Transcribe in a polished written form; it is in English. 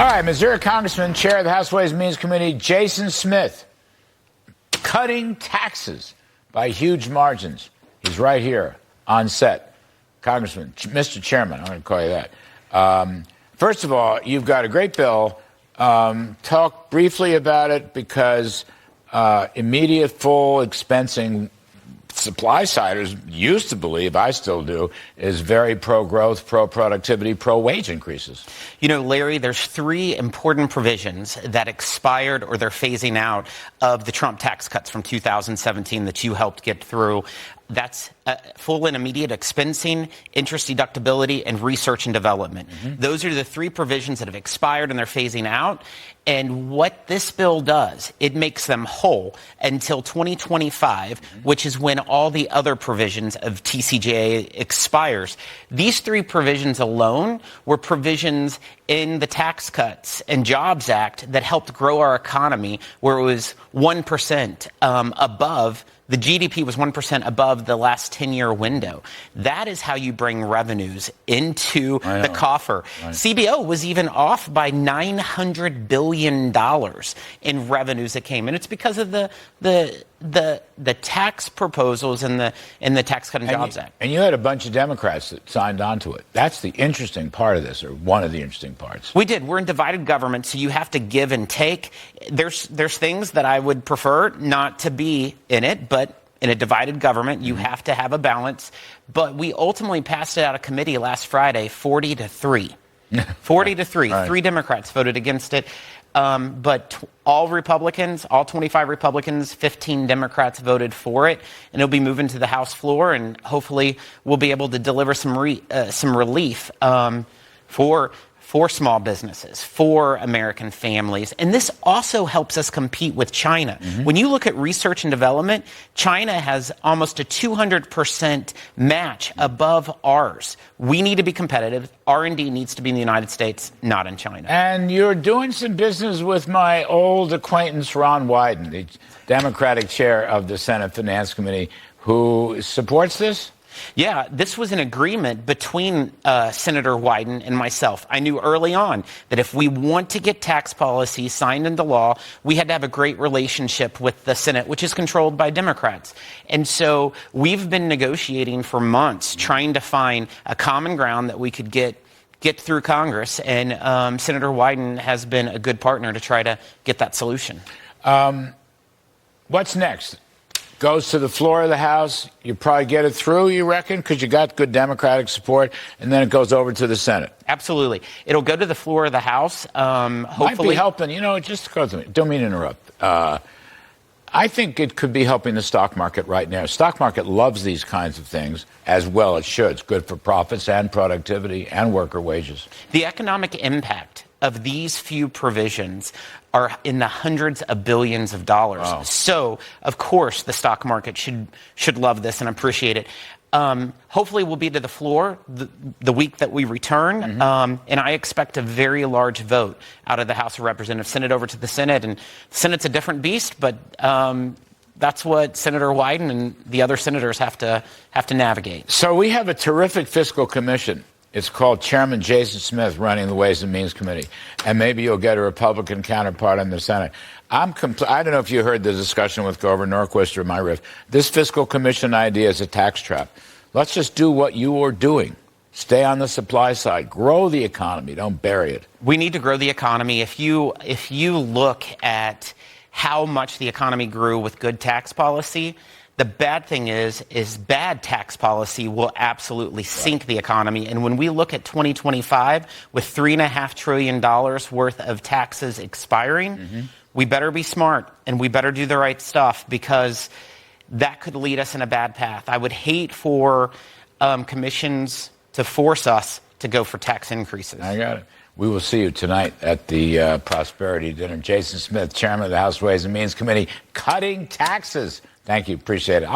All right, Missouri Congressman, Chair of the House Ways and Means Committee, Jason Smith, cutting taxes by huge margins. He's right here on set. Congressman, Mr. Chairman, I'm going to call you that. First of all, you've got a great bill. Talk briefly about it, because immediate full expensing, supply siders used to believe, I still do, is very pro-growth, pro-productivity, pro-wage increases. You know, Larry, there's three important provisions that expired or they're phasing out of the Trump tax cuts from 2017 that you helped get through. That's full and immediate expensing, interest deductibility, and research and development. Those are the three provisions that have expired and they're phasing out. And what this bill does, it makes them whole until 2025, which is when all the other provisions of TCJA expires. These three provisions alone were provisions in the Tax Cuts and Jobs Act that helped grow our economy, where it was 1% above. The GDP was 1% above the last 10-year window. That is how you bring revenues into the coffer. Right. CBO was even off by $900 billion in revenues that came. And it's because of the tax proposals in the Tax Cut and Jobs Act. And you had a bunch of Democrats that signed on to it. That's the interesting part of this, or one of the interesting parts. We did. We're in divided government, so you have to give and take. There's things that I would prefer not to be in it, but in a divided government, you have to have a balance. But we ultimately passed it out of committee last Friday, 40-3. 40-3. Right. 3 Democrats voted against it. But all Republicans, all 25 Republicans, 15 Democrats voted for it, and it'll be moving to the House floor, and hopefully we'll be able to deliver some relief for small businesses, for American families. And this also helps us compete with China. When you look at research and development, China has almost a 200% match above ours. We need to be competitive. R&D needs to be in the United States, not in China. And you're doing some business with my old acquaintance, Ron Wyden, the Democratic chair of the Senate Finance Committee, who supports this? Yeah, this was an agreement between Senator Wyden and myself. I knew early on that if we want to get tax policy signed into law, we had to have a great relationship with the Senate, which is controlled by Democrats. And so we've been negotiating for months, trying to find a common ground that we could get through Congress. And Senator Wyden has been a good partner to try to get that solution. What's next? Goes to the floor of the House. You probably get it through, you reckon, because you got good Democratic support, and then it goes over to the Senate. Absolutely. It'll go to the floor of the House. Hopefully. Might be helping. You know, just goes to me. Don't mean to interrupt. I think it could be helping the stock market right now. Stock market loves these kinds of things, as well it should. It's good for profits and productivity and worker wages. The economic impact of these few provisions are in the hundreds of billions of dollars. Wow. So, of course, the stock market should love this and appreciate it. Hopefully we'll be to the floor the week that we return, and I expect a very large vote out of the House of Representatives, send it over to the Senate, and the Senate's a different beast, but that's what Senator Wyden and the other senators have to navigate. So we have a terrific fiscal commission. It's called Chairman Jason Smith running the Ways and Means Committee. And maybe you'll get a Republican counterpart in the Senate. I don't know if you heard the discussion with Governor Norquist or my riff. This fiscal commission idea is a tax trap. Let's just do what you are doing. Stay on the supply side. Grow the economy. Don't bury it. We need to grow the economy. If you look at how much the economy grew with good tax policy, the bad thing is bad tax policy will absolutely sink the economy. And when we look at 2025 with $3.5 trillion worth of taxes expiring, we better be smart and we better do the right stuff, because that could lead us in a bad path. I would hate for commissions to force us to go for tax increases. I got it. We will see you tonight at the Prosperity Dinner. Jason Smith, Chairman of the House Ways and Means Committee, cutting taxes. Thank you. Appreciate it.